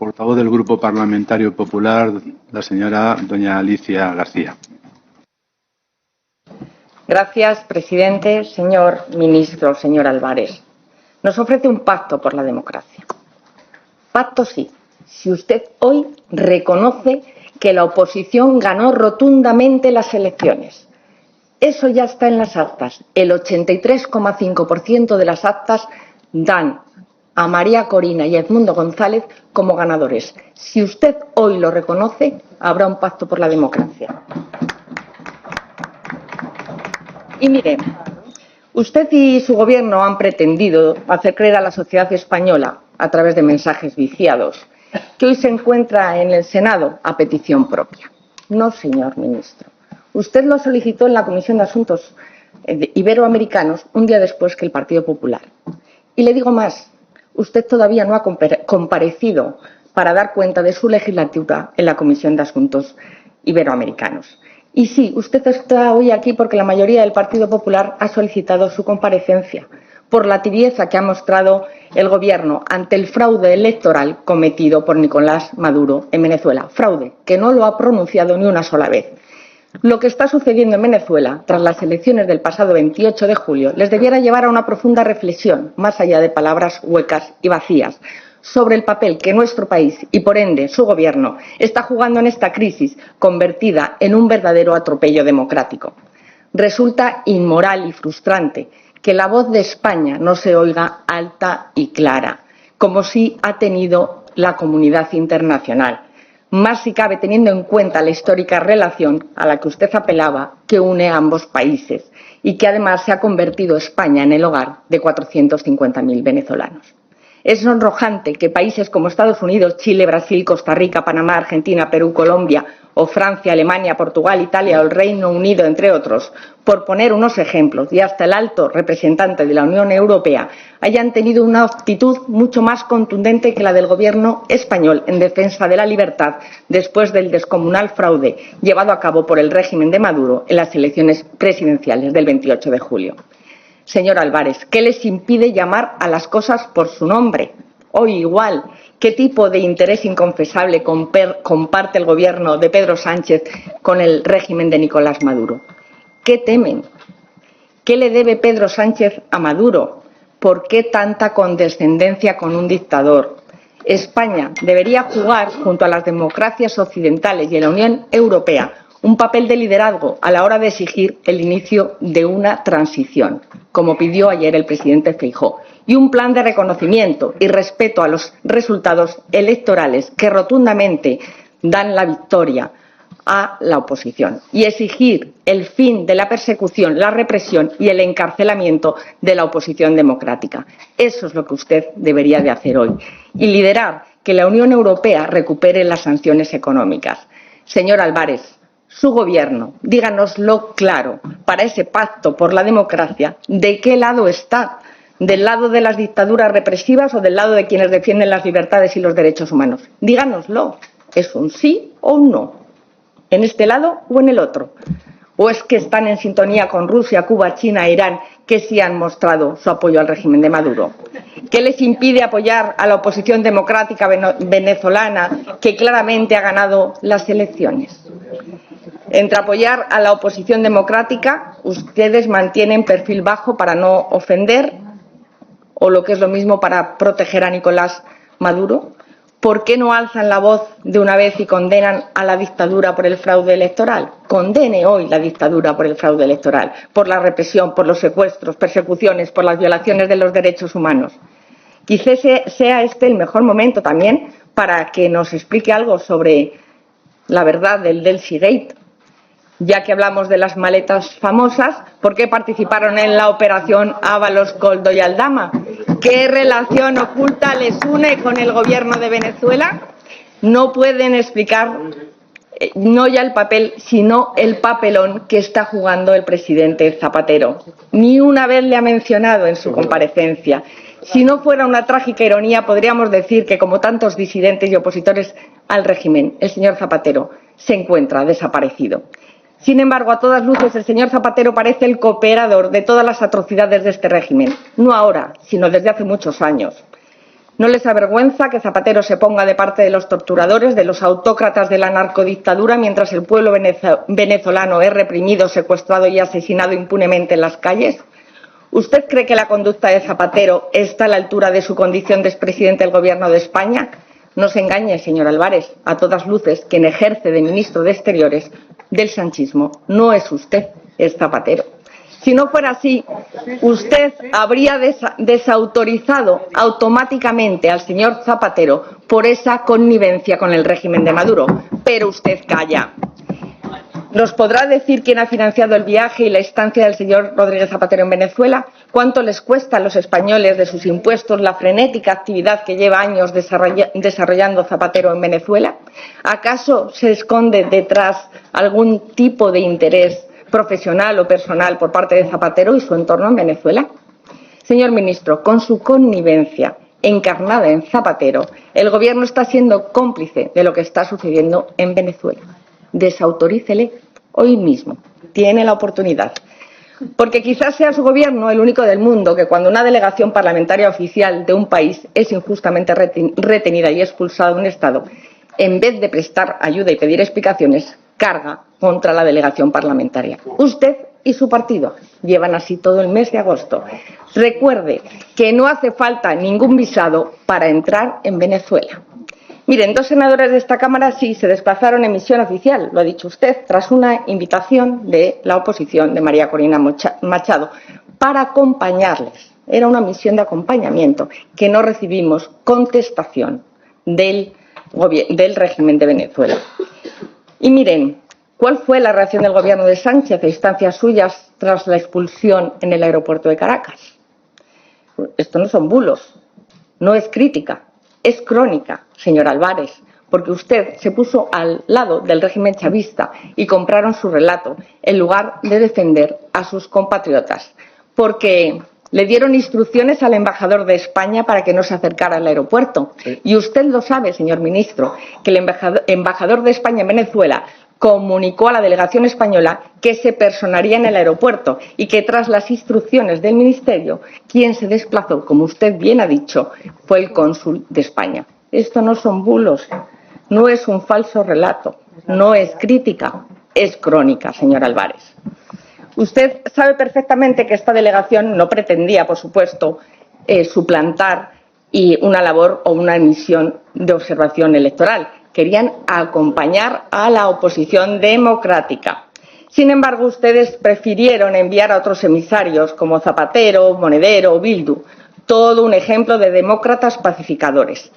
portavoz del Grupo Parlamentario Popular, la señora doña Alicia García. Gracias, presidente. Señor ministro, señor Álvarez, nos ofrece un pacto por la democracia. Pacto sí, si usted hoy reconoce que la oposición ganó rotundamente las elecciones. Eso ya está en las actas. El 83,5% de las actas dan a María Corina y a Edmundo González como ganadores. Si usted hoy lo reconoce, habrá un pacto por la democracia. Y mire, usted y su gobierno han pretendido hacer creer a la sociedad española, a través de mensajes viciados, que hoy se encuentra en el Senado a petición propia. No, señor ministro. Usted lo solicitó en la Comisión de Asuntos Iberoamericanos un día después que el Partido Popular. Y le digo más, usted todavía no ha comparecido para dar cuenta de su legislatura en la Comisión de Asuntos Iberoamericanos. Y sí, usted está hoy aquí porque la mayoría del Partido Popular ha solicitado su comparecencia por la tibieza que ha mostrado el Gobierno ante el fraude electoral cometido por Nicolás Maduro en Venezuela. Fraude que no lo ha pronunciado ni una sola vez. Lo que está sucediendo en Venezuela, tras las elecciones del pasado 28 de julio, les debiera llevar a una profunda reflexión, más allá de palabras huecas y vacías, sobre el papel que nuestro país y, por ende, su Gobierno está jugando en esta crisis, convertida en un verdadero atropello democrático. Resulta inmoral y frustrante que la voz de España no se oiga alta y clara, como sí ha tenido la comunidad internacional. Más si cabe teniendo en cuenta la histórica relación a la que usted apelaba que une a ambos países y que además se ha convertido España en el hogar de 450.000 venezolanos. Es sonrojante que países como Estados Unidos, Chile, Brasil, Costa Rica, Panamá, Argentina, Perú, Colombia o Francia, Alemania, Portugal, Italia o el Reino Unido, entre otros, por poner unos ejemplos, y hasta el alto representante de la Unión Europea, hayan tenido una actitud mucho más contundente que la del Gobierno español en defensa de la libertad después del descomunal fraude llevado a cabo por el régimen de Maduro en las elecciones presidenciales del 28 de julio. Señor Álvarez, ¿qué les impide llamar a las cosas por su nombre? Hoy igual, ¿qué tipo de interés inconfesable comparte el Gobierno de Pedro Sánchez con el régimen de Nicolás Maduro? ¿Qué temen? ¿Qué le debe Pedro Sánchez a Maduro? ¿Por qué tanta condescendencia con un dictador? España debería jugar, junto a las democracias occidentales y a la Unión Europea, un papel de liderazgo a la hora de exigir el inicio de una transición, como pidió ayer el presidente Feijóo, y un plan de reconocimiento y respeto a los resultados electorales que rotundamente dan la victoria a la oposición, y exigir el fin de la persecución, la represión y el encarcelamiento de la oposición democrática. Eso es lo que usted debería de hacer hoy, y liderar que la Unión Europea recupere las sanciones económicas. Señor Álvarez, su Gobierno, díganoslo claro, para ese pacto por la democracia, ¿de qué lado está? ¿Del lado de las dictaduras represivas o del lado de quienes defienden las libertades y los derechos humanos? Díganoslo. ¿Es un sí o un no? ¿En este lado o en el otro? ¿O es que están en sintonía con Rusia, Cuba, China e Irán, que sí han mostrado su apoyo al régimen de Maduro? ¿Qué les impide apoyar a la oposición democrática venezolana, que claramente ha ganado las elecciones? Entre apoyar a la oposición democrática, ustedes mantienen perfil bajo para no ofender, o lo que es lo mismo, para proteger a Nicolás Maduro. ¿Por qué no alzan la voz de una vez y condenan a la dictadura por el fraude electoral? Condene hoy la dictadura por el fraude electoral, por la represión, por los secuestros, persecuciones, por las violaciones de los derechos humanos. Quizás sea este el mejor momento también para que nos explique algo sobre la verdad del Delcy-Gate. Ya que hablamos de las maletas famosas, ¿por qué participaron en la operación Ábalos, Koldo y Aldama? ¿Qué relación oculta les une con el Gobierno de Venezuela? No pueden explicar no ya el papel, sino el papelón que está jugando el presidente Zapatero. Ni una vez le ha mencionado en su comparecencia. Si no fuera una trágica ironía, podríamos decir que, como tantos disidentes y opositores al régimen, el señor Zapatero se encuentra desaparecido. Sin embargo, a todas luces, el señor Zapatero parece el cooperador de todas las atrocidades de este régimen, no ahora, sino desde hace muchos años. ¿No les avergüenza que Zapatero se ponga de parte de los torturadores, de los autócratas de la narcodictadura, mientras el pueblo venezolano es reprimido, secuestrado y asesinado impunemente en las calles? ¿Usted cree que la conducta de Zapatero está a la altura de su condición de expresidente del Gobierno de España? No se engañe, señor Álvarez, a todas luces, quien ejerce de ministro de Exteriores del sanchismo no es usted, es Zapatero. Si no fuera así, usted habría desautorizado automáticamente al señor Zapatero por esa connivencia con el régimen de Maduro. Pero usted calla. ¿Nos podrá decir quién ha financiado el viaje y la estancia del señor Rodríguez Zapatero en Venezuela? ¿Cuánto les cuesta a los españoles de sus impuestos la frenética actividad que lleva años desarrollando Zapatero en Venezuela? ¿Acaso se esconde detrás algún tipo de interés profesional o personal por parte de Zapatero y su entorno en Venezuela? Señor ministro, con su connivencia encarnada en Zapatero, el Gobierno está siendo cómplice de lo que está sucediendo en Venezuela. Desautorícele hoy mismo. Tiene la oportunidad. Porque quizás sea su Gobierno el único del mundo que cuando una delegación parlamentaria oficial de un país es injustamente retenida y expulsada de un Estado, en vez de prestar ayuda y pedir explicaciones, carga contra la delegación parlamentaria. Usted y su partido llevan así todo el mes de agosto. Recuerde que no hace falta ningún visado para entrar en Venezuela. Miren, 2 senadores de esta Cámara sí se desplazaron en misión oficial, lo ha dicho usted, tras una invitación de la oposición de María Corina Machado para acompañarles. Era una misión de acompañamiento que no recibimos contestación del régimen de Venezuela. Y miren, ¿cuál fue la reacción del Gobierno de Sánchez a instancias suyas tras la expulsión en el aeropuerto de Caracas? Esto no son bulos, no es crítica, es crónica, señor Álvarez, porque usted se puso al lado del régimen chavista y compraron su relato en lugar de defender a sus compatriotas, porque le dieron instrucciones al embajador de España para que no se acercara al aeropuerto. Sí. Y usted lo sabe, señor ministro, que el embajador de España en Venezuela comunicó a la delegación española que se personaría en el aeropuerto y que tras las instrucciones del ministerio, quien se desplazó, como usted bien ha dicho, fue el cónsul de España. Esto no son bulos, no es un falso relato, no es crítica, es crónica, señor Álvarez. Usted sabe perfectamente que esta delegación no pretendía, por supuesto, suplantar una labor o una misión de observación electoral. Querían acompañar a la oposición democrática. Sin embargo, ustedes prefirieron enviar a otros emisarios como Zapatero, Monedero o Bildu, todo un ejemplo de demócratas pacificadores.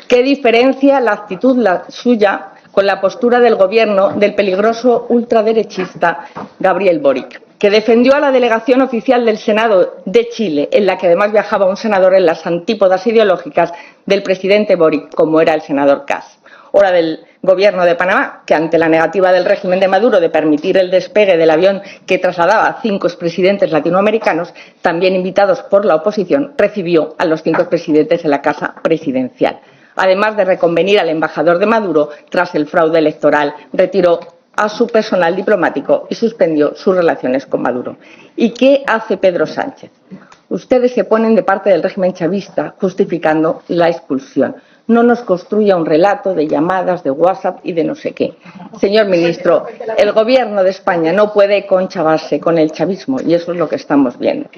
¿Qué diferencia la actitud suya con la postura del Gobierno del peligroso ultraderechista Gabriel Boric, que defendió a la delegación oficial del Senado de Chile, en la que además viajaba un senador en las antípodas ideológicas del presidente Boric, como era el senador Kass? O la del Gobierno de Panamá, que ante la negativa del régimen de Maduro de permitir el despegue del avión que trasladaba a 5 expresidentes latinoamericanos, también invitados por la oposición, recibió a los 5 expresidentes en la Casa Presidencial. Además de reconvenir al embajador de Maduro tras el fraude electoral, retiró a su personal diplomático y suspendió sus relaciones con Maduro. ¿Y qué hace Pedro Sánchez? Ustedes se ponen de parte del régimen chavista justificando la expulsión. No nos construya un relato de llamadas, de WhatsApp y de no sé qué. Señor ministro, el Gobierno de España no puede conchavarse con el chavismo y eso es lo que estamos viendo.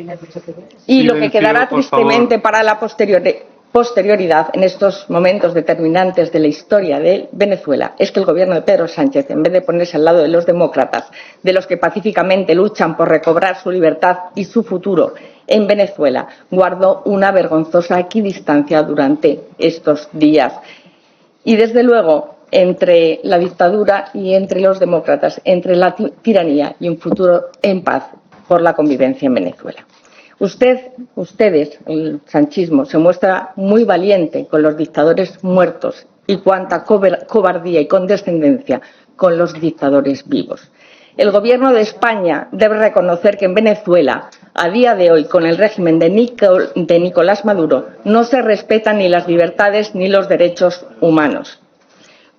Y lo que quedará tristemente para la posterioridad en estos momentos determinantes de la historia de Venezuela es que el Gobierno de Pedro Sánchez, en vez de ponerse al lado de los demócratas, de los que pacíficamente luchan por recobrar su libertad y su futuro en Venezuela, guardó una vergonzosa equidistancia durante estos días. Y desde luego, entre la dictadura y entre los demócratas, entre la tiranía y un futuro en paz por la convivencia en Venezuela. Ustedes, el sanchismo, se muestra muy valiente con los dictadores muertos y cuánta cobardía y condescendencia con los dictadores vivos. El Gobierno de España debe reconocer que en Venezuela, a día de hoy, con el régimen de Nicolás Maduro, no se respetan ni las libertades ni los derechos humanos.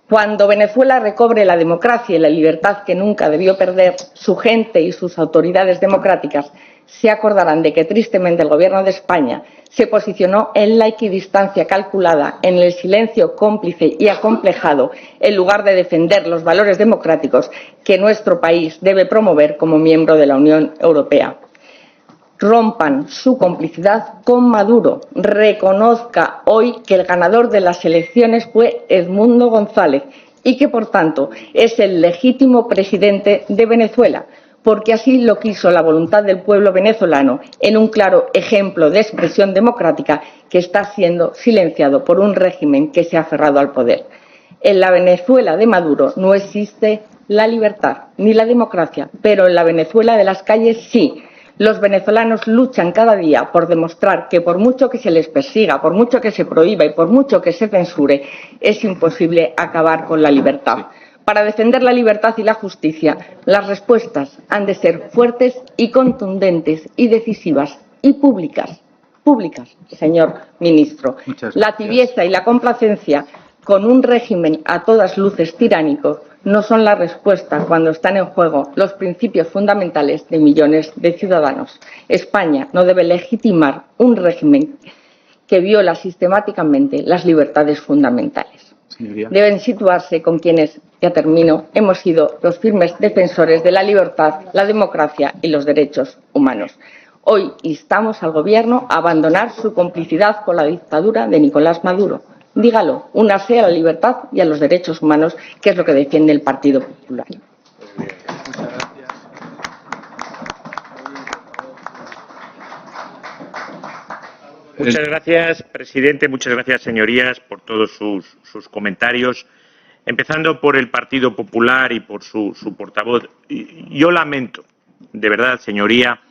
Cuando Venezuela recobre la democracia y la libertad que nunca debió perder, su gente y sus autoridades democráticas se acordarán de que tristemente el Gobierno de España se posicionó en la equidistancia calculada, en el silencio cómplice y acomplejado, en lugar de defender los valores democráticos que nuestro país debe promover como miembro de la Unión Europea. Rompan su complicidad con Maduro. Reconozca hoy que el ganador de las elecciones fue Edmundo González y que, por tanto, es el legítimo presidente de Venezuela, porque así lo quiso la voluntad del pueblo venezolano, en un claro ejemplo de expresión democrática que está siendo silenciado por un régimen que se ha aferrado al poder. En la Venezuela de Maduro no existe la libertad ni la democracia, pero en la Venezuela de las calles sí. Los venezolanos luchan cada día por demostrar que por mucho que se les persiga, por mucho que se prohíba y por mucho que se censure, es imposible acabar con la libertad. Para defender la libertad y la justicia, las respuestas han de ser fuertes y contundentes y decisivas y públicas. Públicas, señor ministro. La tibieza y la complacencia con un régimen a todas luces tiránico no son la respuesta cuando están en juego los principios fundamentales de millones de ciudadanos. España no debe legitimar un régimen que viola sistemáticamente las libertades fundamentales. Señoría. Deben situarse con quienes, ya termino, hemos sido los firmes defensores de la libertad, la democracia y los derechos humanos. Hoy instamos al Gobierno a abandonar su complicidad con la dictadura de Nicolás Maduro. Dígalo, únase a la libertad y a los derechos humanos, que es lo que defiende el Partido Popular. Muchas gracias, presidente. Muchas gracias, señorías, por todos sus comentarios. Empezando por el Partido Popular y por su portavoz. Yo lamento, de verdad, señoría,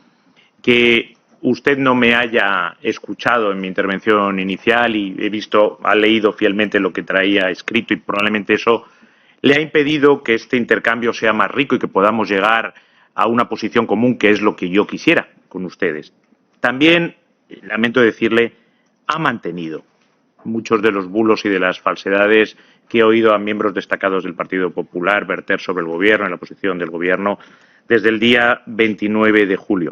que usted no me haya escuchado en mi intervención inicial y ha leído fielmente lo que traía escrito y probablemente eso le ha impedido que este intercambio sea más rico y que podamos llegar a una posición común, que es lo que yo quisiera con ustedes. También, lamento decirle, ha mantenido muchos de los bulos y de las falsedades que he oído a miembros destacados del Partido Popular verter sobre el Gobierno y la posición del Gobierno desde el día 29 de julio.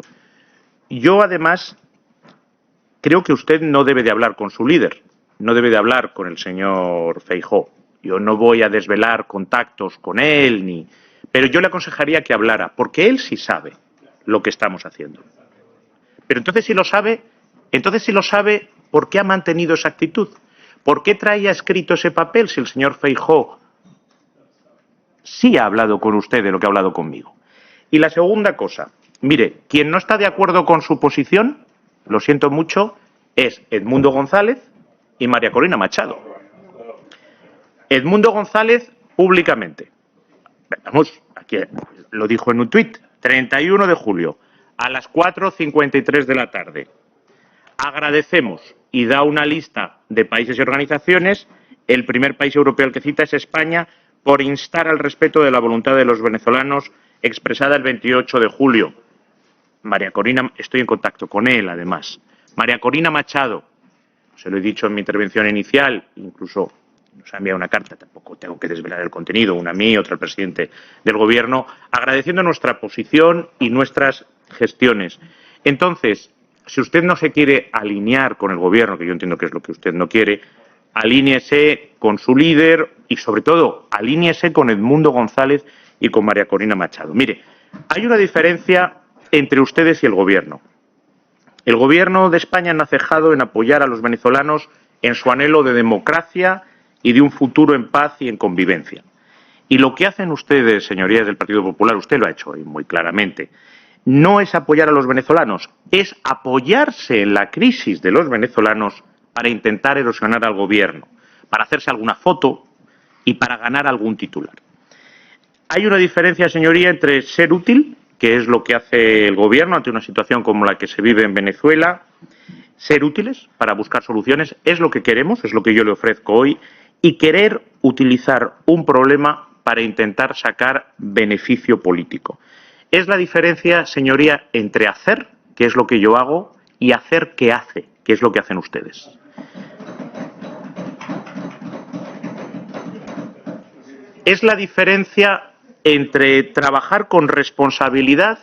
Yo, además, creo que usted no debe de hablar con su líder, no debe de hablar con el señor Feijóo. Yo no voy a desvelar contactos con él, pero yo le aconsejaría que hablara, porque él sí sabe lo que estamos haciendo. Pero entonces, si lo sabe, ¿por qué ha mantenido esa actitud? ¿Por qué traía escrito ese papel si el señor Feijóo sí ha hablado con usted de lo que ha hablado conmigo? Y la segunda cosa, mire, quien no está de acuerdo con su posición, lo siento mucho, es Edmundo González y María Corina Machado. Edmundo González, públicamente. Vamos, aquí lo dijo en un tuit, 31 de julio, a las 4:53 de la tarde. Agradecemos, y da una lista de países y organizaciones. El primer país europeo al que cita es España, por instar al respeto de la voluntad de los venezolanos expresada el 28 de julio. María Corina, estoy en contacto con él, además. María Corina Machado, se lo he dicho en mi intervención inicial, incluso nos ha enviado una carta, tampoco tengo que desvelar el contenido, una a mí, otra al presidente del Gobierno, agradeciendo nuestra posición y nuestras gestiones. Entonces, si usted no se quiere alinear con el Gobierno, que yo entiendo que es lo que usted no quiere, alíñese con su líder y, sobre todo, alíñese con Edmundo González y con María Corina Machado. Mire, hay una diferencia entre ustedes y el Gobierno. El Gobierno de España no ha cejado en apoyar a los venezolanos en su anhelo de democracia y de un futuro en paz y en convivencia. Y lo que hacen ustedes, señorías del Partido Popular, usted lo ha hecho hoy muy claramente, no es apoyar a los venezolanos, es apoyarse en la crisis de los venezolanos para intentar erosionar al Gobierno, para hacerse alguna foto y para ganar algún titular. Hay una diferencia, señoría, entre ser útil, que es lo que hace el Gobierno ante una situación como la que se vive en Venezuela, ser útiles para buscar soluciones, es lo que queremos, es lo que yo le ofrezco hoy, y querer utilizar un problema para intentar sacar beneficio político. Es la diferencia, señoría, entre hacer, que es lo que yo hago, y hacer que hace, que es lo que hacen ustedes. Es la diferencia entre trabajar con responsabilidad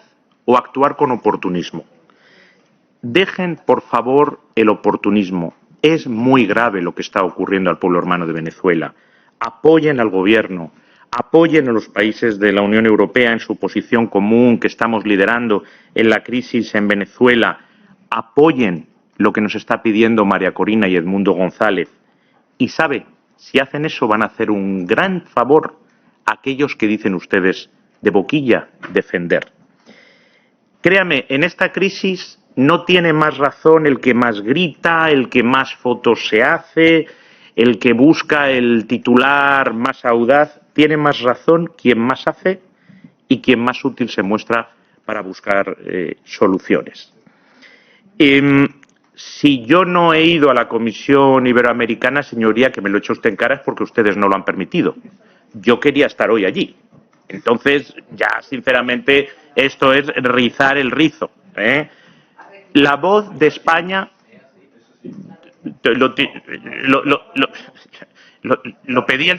o actuar con oportunismo. dejen, por favor, el oportunismo. Es muy grave lo que está ocurriendo al pueblo hermano de Venezuela. Apoyen al gobierno, apoyen a los países de la Unión Europea en su posición común que estamos liderando en la crisis en Venezuela. Apoyen lo que nos está pidiendo María Corina y Edmundo González. Y sabe, si hacen eso van a hacer un gran favor a aquellos que dicen ustedes de boquilla defender. Créame, en esta crisis no tiene más razón el que más grita, el que más fotos se hace, el que busca el titular más audaz. Tiene más razón quien más hace y quien más útil se muestra para buscar soluciones. Si yo no he ido a la Comisión Iberoamericana, señoría, que me lo eche usted en cara, es porque ustedes no lo han permitido. Yo quería estar hoy allí. Entonces, ya, sinceramente, esto es rizar el rizo, ¿eh? La Voz de España lo pedí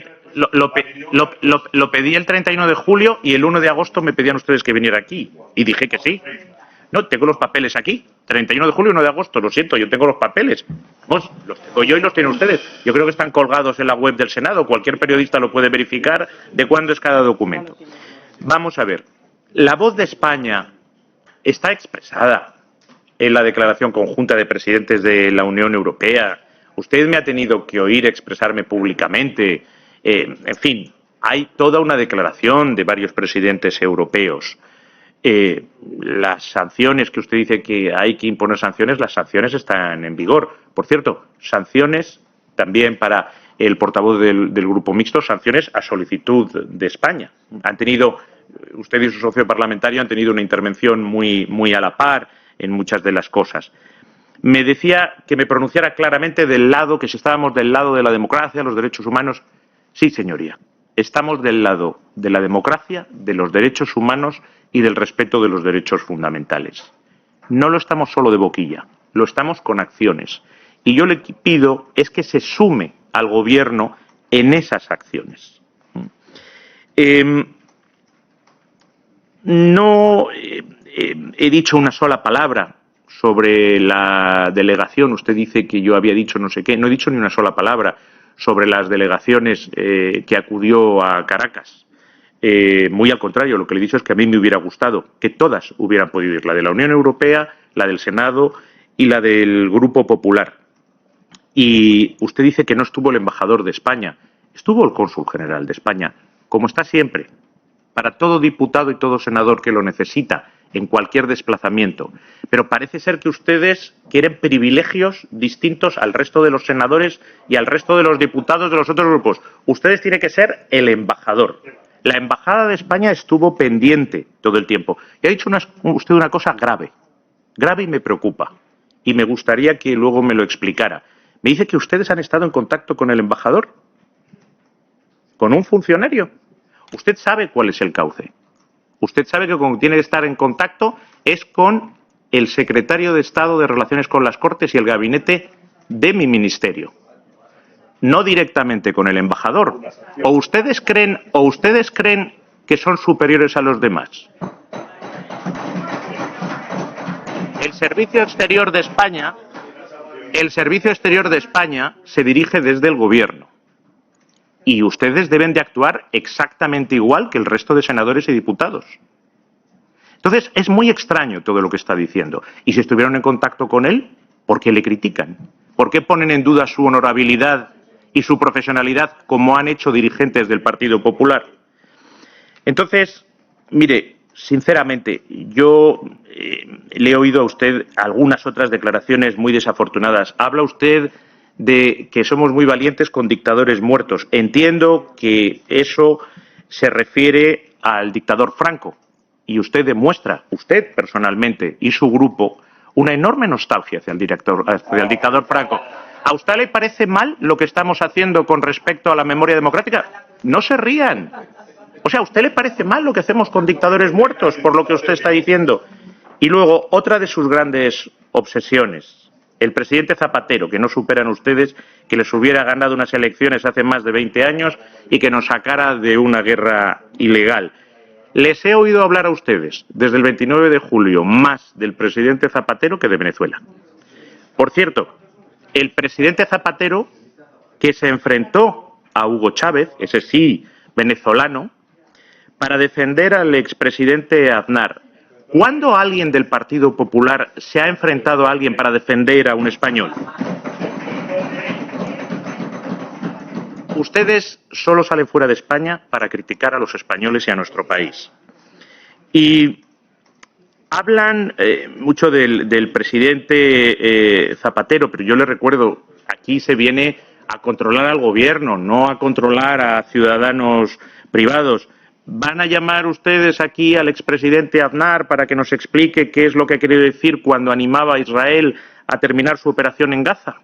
el 31 de julio y el 1 de agosto me pedían ustedes que viniera aquí. Y dije que sí. No, tengo los papeles aquí. 31 de julio y 1 de agosto. Lo siento, yo tengo los papeles. Los tengo yo y los tienen ustedes. Yo creo que están colgados en la web del Senado. Cualquier periodista lo puede verificar de cuándo es cada documento. Vamos a ver. La Voz de España está expresada en la declaración conjunta de presidentes de la Unión Europea. Usted me ha tenido que oír expresarme públicamente. En fin, hay toda una declaración de varios presidentes europeos. Las sanciones que usted dice que hay que imponer sanciones, las sanciones están en vigor. Por cierto, sanciones también para el portavoz del Grupo Mixto, sanciones a solicitud de España. Han tenido, usted y su socio parlamentario han tenido una intervención muy a la par en muchas de las cosas. Me decía que me pronunciara claramente del lado, que si estábamos del lado de la democracia, los derechos humanos. Sí, señoría, estamos del lado de la democracia, de los derechos humanos y del respeto de los derechos fundamentales. No lo estamos solo de boquilla, lo estamos con acciones. Y yo le pido es que se sume al Gobierno en esas acciones. No he dicho una sola palabra sobre la delegación. Usted dice que yo había dicho no sé qué. No he dicho ni una sola palabra sobre las delegaciones que acudió a Caracas. Muy al contrario, lo que le he dicho es que a mí me hubiera gustado que todas hubieran podido ir, la de la Unión Europea, la del Senado y la del Grupo Popular. Y usted dice que no estuvo el embajador de España, estuvo el cónsul general de España, como está siempre, para todo diputado y todo senador que lo necesita en cualquier desplazamiento. Pero parece ser que ustedes quieren privilegios distintos al resto de los senadores y al resto de los diputados de los otros grupos. Ustedes tienen que ser el embajador. La embajada de España estuvo pendiente todo el tiempo. Y ha dicho usted una cosa grave, grave y me preocupa. Y me gustaría que luego me lo explicara. Me dice que ustedes han estado en contacto con el embajador, con un funcionario. Usted sabe cuál es el cauce. Usted sabe que con quien tiene que estar en contacto es con el secretario de Estado de Relaciones con las Cortes y el gabinete de mi ministerio. No directamente con el embajador. ¿O ustedes creen que son superiores a los demás? El Servicio Exterior de España se dirige desde el Gobierno. Y ustedes deben de actuar exactamente igual que el resto de senadores y diputados. Entonces, es muy extraño todo lo que está diciendo. Y si estuvieron en contacto con él, ¿por qué le critican? ¿Por qué ponen en duda su honorabilidad y su profesionalidad como han hecho dirigentes del Partido Popular? Entonces, mire, sinceramente, yo le he oído a usted algunas otras declaraciones muy desafortunadas. Habla usted de que somos muy valientes con dictadores muertos. Entiendo que eso se refiere al dictador Franco. Y usted demuestra, usted personalmente y su grupo, una enorme nostalgia hacia el dictador Franco. ¿A usted le parece mal lo que estamos haciendo con respecto a la memoria democrática? No se rían. O sea, ¿a usted le parece mal lo que hacemos con dictadores muertos, por lo que usted está diciendo? Y luego, otra de sus grandes obsesiones. El presidente Zapatero, que no superan ustedes, que les hubiera ganado unas elecciones hace más de 20 años y que nos sacara de una guerra ilegal. Les he oído hablar a ustedes desde el 29 de julio más del presidente Zapatero que de Venezuela. Por cierto, el presidente Zapatero, que se enfrentó a Hugo Chávez, ese sí venezolano, para defender al expresidente Aznar. ¿Cuándo alguien del Partido Popular se ha enfrentado a alguien para defender a un español? Ustedes solo salen fuera de España para criticar a los españoles y a nuestro país. Y hablan mucho del presidente Zapatero, pero yo les recuerdo, aquí se viene a controlar al gobierno, no a controlar a ciudadanos privados. ¿Van a llamar ustedes aquí al expresidente Aznar para que nos explique qué es lo que quiere decir cuando animaba a Israel a terminar su operación en Gaza?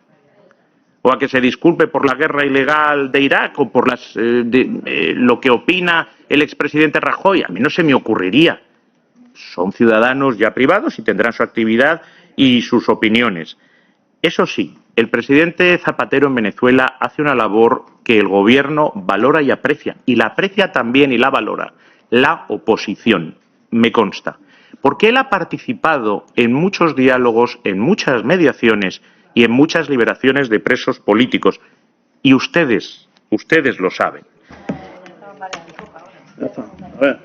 ¿O a que se disculpe por la guerra ilegal de Irak o por lo que opina el expresidente Rajoy? A mí no se me ocurriría. Son ciudadanos ya privados y tendrán su actividad y sus opiniones. Eso sí, el presidente Zapatero en Venezuela hace una labor que el gobierno valora y aprecia. Y la aprecia también y la valora la oposición, me consta. Porque él ha participado en muchos diálogos, en muchas mediaciones y en muchas liberaciones de presos políticos. Y ustedes lo saben. A ver,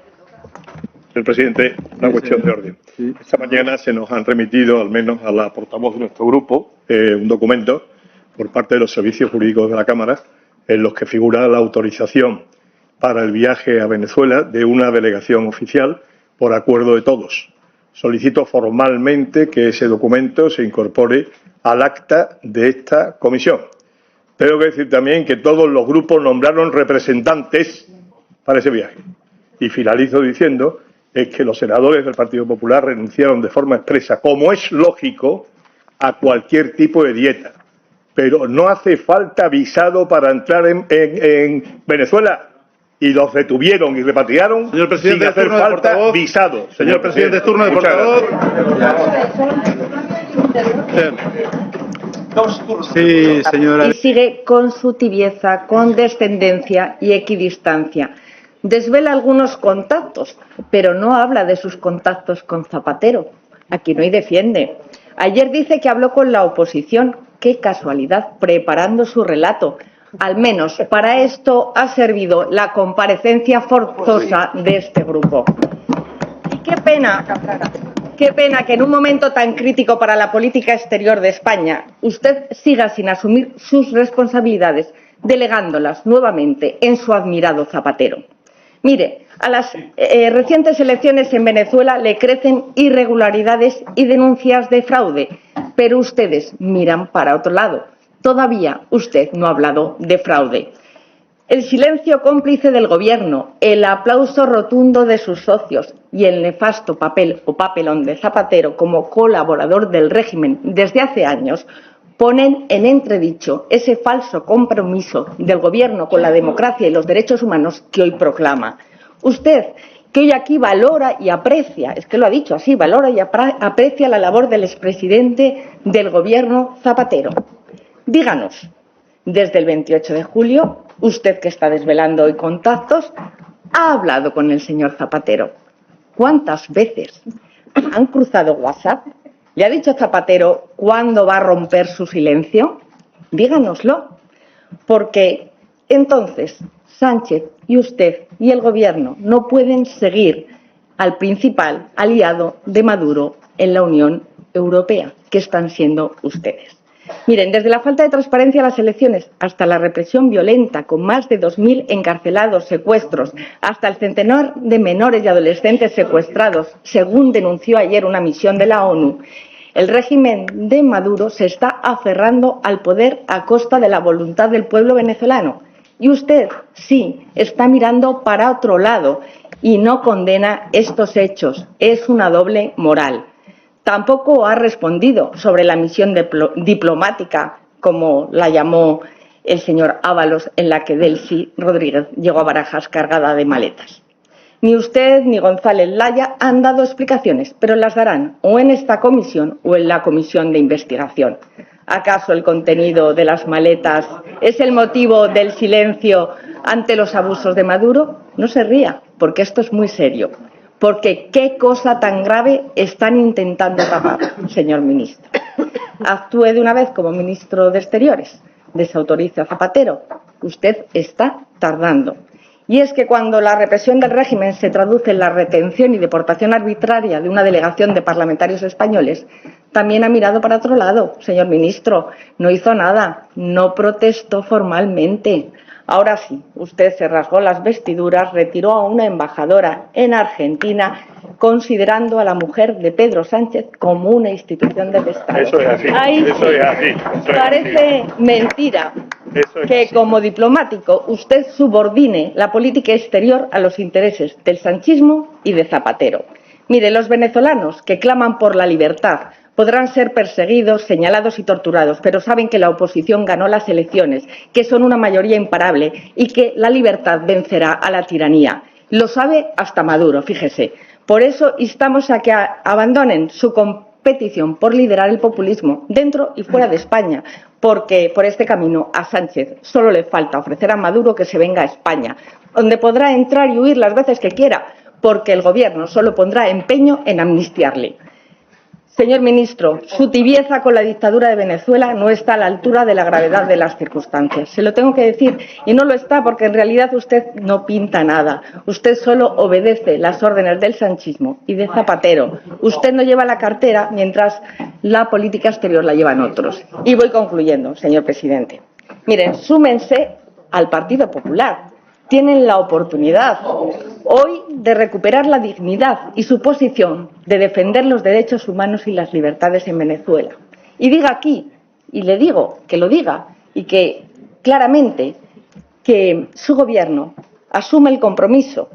señor presidente, una cuestión de orden. Esta mañana se nos han remitido, al menos a la portavoz de nuestro grupo, un documento por parte de los servicios jurídicos de la Cámara en los que figura la autorización para el viaje a Venezuela de una delegación oficial por acuerdo de todos. Solicito formalmente que ese documento se incorpore al acta de esta comisión. Tengo que decir también que todos los grupos nombraron representantes para ese viaje. Y finalizo diciendo que los senadores del Partido Popular renunciaron de forma expresa, como es lógico, a cualquier tipo de dieta. Pero no hace falta visado para entrar en Venezuela. Y los detuvieron y repatriaron Señor presidente, sin hacer turno de falta portavoz. visado. Señor presidente, turno de Muchas portavoz. Sí, señora. Y sigue con su tibieza, condescendencia y equidistancia. Desvela algunos contactos, pero no habla de sus contactos con Zapatero. Aquí no hay defiende. Ayer dice que habló con la oposición. ¡Qué casualidad! Preparando su relato. Al menos para esto ha servido la comparecencia forzosa de este grupo. Y qué pena que en un momento tan crítico para la política exterior de España usted siga sin asumir sus responsabilidades, delegándolas nuevamente en su admirado Zapatero. Mire, a las recientes elecciones en Venezuela le crecen irregularidades y denuncias de fraude, pero ustedes miran para otro lado. Todavía usted no ha hablado de fraude. El silencio cómplice del Gobierno, el aplauso rotundo de sus socios y el nefasto papel o papelón de Zapatero como colaborador del régimen desde hace años ponen en entredicho ese falso compromiso del Gobierno con la democracia y los derechos humanos que hoy proclama. Usted, que hoy aquí valora y aprecia, es que lo ha dicho así, valora y aprecia la labor del expresidente del Gobierno Zapatero. Díganos, desde el 28 de julio, usted que está desvelando hoy contactos, ha hablado con el señor Zapatero. ¿Cuántas veces han cruzado WhatsApp? ¿Le ha dicho Zapatero cuándo va a romper su silencio? Díganoslo, porque entonces Sánchez y usted y el Gobierno no pueden seguir al principal aliado de Maduro en la Unión Europea, que están siendo ustedes. Miren, desde la falta de transparencia en las elecciones hasta la represión violenta con más de 2.000 encarcelados, secuestros, hasta el centenar de menores y adolescentes secuestrados, según denunció ayer una misión de la ONU, el régimen de Maduro se está aferrando al poder a costa de la voluntad del pueblo venezolano. Y usted, sí, está mirando para otro lado y no condena estos hechos. Es una doble moral. Tampoco ha respondido sobre la misión diplomática, como la llamó el señor Ábalos, en la que Delcy Rodríguez llegó a Barajas cargada de maletas. Ni usted ni González Laya han dado explicaciones, pero las darán o en esta comisión o en la comisión de investigación. ¿Acaso el contenido de las maletas es el motivo del silencio ante los abusos de Maduro? No se ría, porque esto es muy serio. Porque qué cosa tan grave están intentando tapar, señor ministro. Actúe de una vez como ministro de Exteriores. Desautorice a Zapatero. Usted está tardando. Y es que cuando la represión del régimen se traduce en la retención y deportación arbitraria de una delegación de parlamentarios españoles, también ha mirado para otro lado, señor ministro. No hizo nada, no protestó formalmente. Ahora sí, usted se rasgó las vestiduras, retiró a una embajadora en Argentina, considerando a la mujer de Pedro Sánchez como una institución del Estado. Eso es así. Eso es así. Parece mentira que como diplomático usted subordine la política exterior a los intereses del sanchismo y de Zapatero. Mire, los venezolanos que claman por la libertad podrán ser perseguidos, señalados y torturados, pero saben que la oposición ganó las elecciones, que son una mayoría imparable y que la libertad vencerá a la tiranía. Lo sabe hasta Maduro, fíjese. Por eso instamos a que abandonen su competición por liderar el populismo dentro y fuera de España, porque por este camino a Sánchez solo le falta ofrecer a Maduro que se venga a España, donde podrá entrar y huir las veces que quiera, porque el Gobierno solo pondrá empeño en amnistiarle. Señor ministro, su tibieza con la dictadura de Venezuela no está a la altura de la gravedad de las circunstancias. Se lo tengo que decir, y no lo está porque en realidad usted no pinta nada. Usted solo obedece las órdenes del sanchismo y de Zapatero. Usted no lleva la cartera mientras la política exterior la llevan otros. Y voy concluyendo, señor presidente. Miren, súmense al Partido Popular. Tienen la oportunidad hoy de recuperar la dignidad y su posición de defender los derechos humanos y las libertades en Venezuela. Y diga aquí, y le digo que lo diga, y que claramente que su gobierno asume el compromiso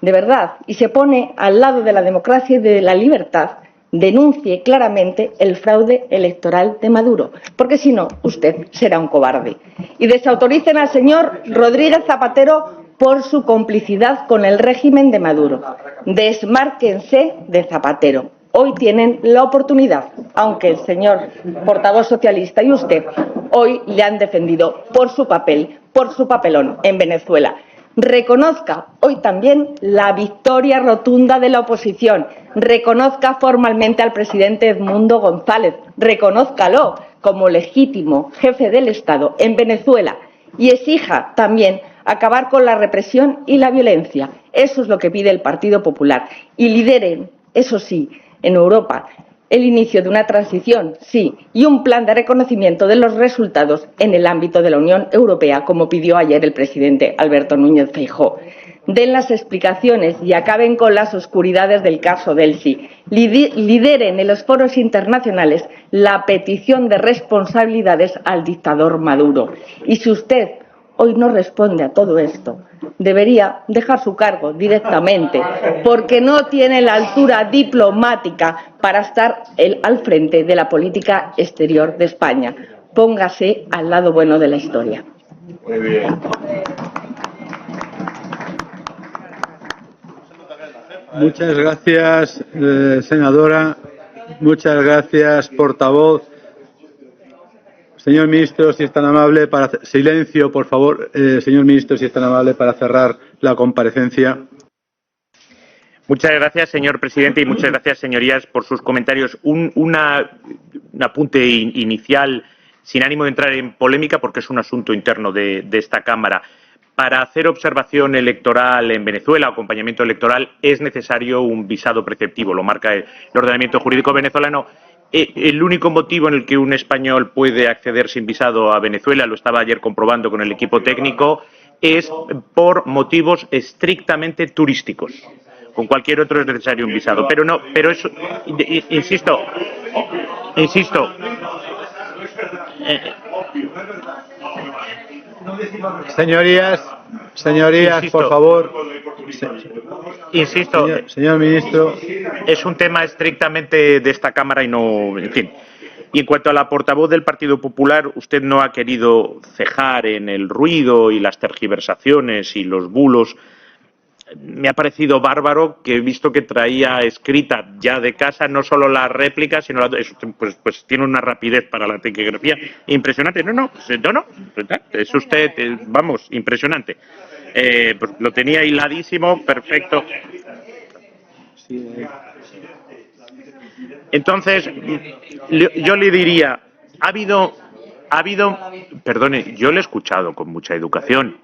de verdad y se pone al lado de la democracia y de la libertad, denuncie claramente el fraude electoral de Maduro, porque si no, usted será un cobarde. Y desautoricen al señor Rodríguez Zapatero por su complicidad con el régimen de Maduro. Desmárquense de Zapatero. Hoy tienen la oportunidad, aunque el señor portavoz socialista y usted hoy le han defendido por su papel, por su papelón en Venezuela. Reconozca hoy también la victoria rotunda de la oposición. Reconozca formalmente al presidente Edmundo González. Reconózcalo como legítimo jefe del Estado en Venezuela y exija también acabar con la represión y la violencia. Eso es lo que pide el Partido Popular. Y lideren, eso sí, en Europa, el inicio de una transición, sí, y un plan de reconocimiento de los resultados en el ámbito de la Unión Europea, como pidió ayer el presidente Alberto Núñez Feijóo. Den las explicaciones y acaben con las oscuridades del caso Delcy. Lideren en los foros internacionales la petición de responsabilidades al dictador Maduro. Y si usted hoy no responde a todo esto, debería dejar su cargo directamente, porque no tiene la altura diplomática para estar al frente de la política exterior de España. Póngase al lado bueno de la historia. Muy bien. Muchas gracias, senadora. Muchas gracias, portavoz. Señor ministro, si es tan amable, silencio, por favor. Señor ministro, si es tan amable, para cerrar la comparecencia. Muchas gracias, señor presidente, y muchas gracias, señorías, por sus comentarios. Un apunte inicial, sin ánimo de entrar en polémica, porque es un asunto interno de esta Cámara. Para hacer observación electoral en Venezuela, acompañamiento electoral, es necesario un visado preceptivo, lo marca el ordenamiento jurídico venezolano. El único motivo en el que un español puede acceder sin visado a Venezuela, lo estaba ayer comprobando con el equipo técnico, es por motivos estrictamente turísticos. Con cualquier otro es necesario un visado. Pero no, pero eso, insisto. Señorías, insisto, por favor. Insisto, señor ministro. Es un tema estrictamente de esta Cámara y no, en fin. Y en cuanto a la portavoz del Partido Popular, usted no ha querido cejar en el ruido y las tergiversaciones y los bulos. Me ha parecido bárbaro que he visto que traía escrita ya de casa no solo la réplica, sino pues tiene una rapidez para la taquigrafía impresionante. No, es usted, vamos, impresionante. Pues lo tenía hiladísimo, perfecto. Entonces, yo le diría, ha habido, perdone, yo le he escuchado con mucha educación.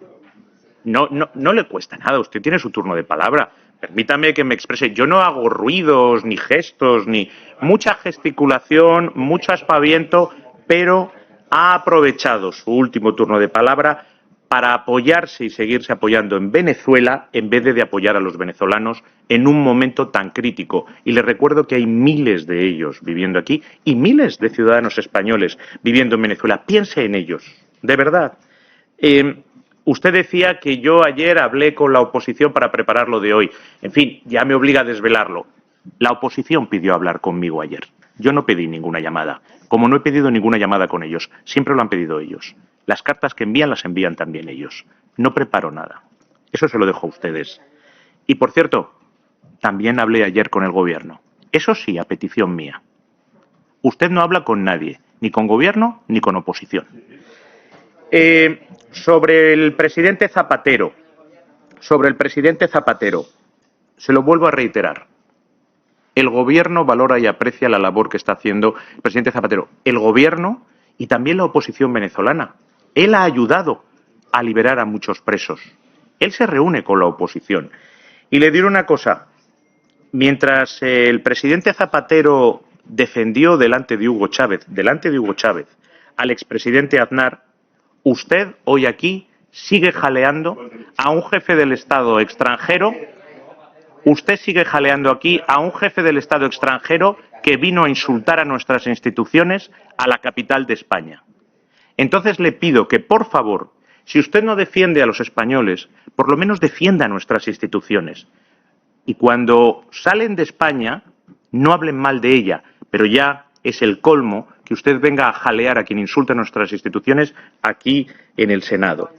No le cuesta nada, usted tiene su turno de palabra. Permítame que me exprese. Yo no hago ruidos, ni gestos, ni mucha gesticulación, mucho aspaviento, pero ha aprovechado su último turno de palabra para apoyarse y seguirse apoyando en Venezuela en vez de apoyar a los venezolanos en un momento tan crítico. Y les recuerdo que hay miles de ellos viviendo aquí y miles de ciudadanos españoles viviendo en Venezuela. Piense en ellos, de verdad. Usted decía que yo ayer hablé con la oposición para preparar lo de hoy. En fin, ya me obliga a desvelarlo. La oposición pidió hablar conmigo ayer. Yo no pedí ninguna llamada. Como no he pedido ninguna llamada con ellos, siempre lo han pedido ellos. Las cartas que envían las envían también ellos. No preparo nada. Eso se lo dejo a ustedes. Y por cierto, también hablé ayer con el gobierno. Eso sí, a petición mía. Usted no habla con nadie, ni con gobierno ni con oposición. Sobre el presidente Zapatero, se lo vuelvo a reiterar. El Gobierno valora y aprecia la labor que está haciendo el presidente Zapatero. El Gobierno y también la oposición venezolana. Él ha ayudado a liberar a muchos presos. Él se reúne con la oposición. Y le diré una cosa. Mientras el presidente Zapatero defendió delante de Hugo Chávez, al expresidente Aznar, usted hoy aquí sigue jaleando a un jefe del Estado extranjero. Usted sigue jaleando aquí a un jefe del Estado extranjero que vino a insultar a nuestras instituciones a la capital de España. Entonces le pido que, por favor, si usted no defiende a los españoles, por lo menos defienda a nuestras instituciones. Y cuando salen de España, no hablen mal de ella, pero ya es el colmo que usted venga a jalear a quien insulta a nuestras instituciones aquí en el Senado.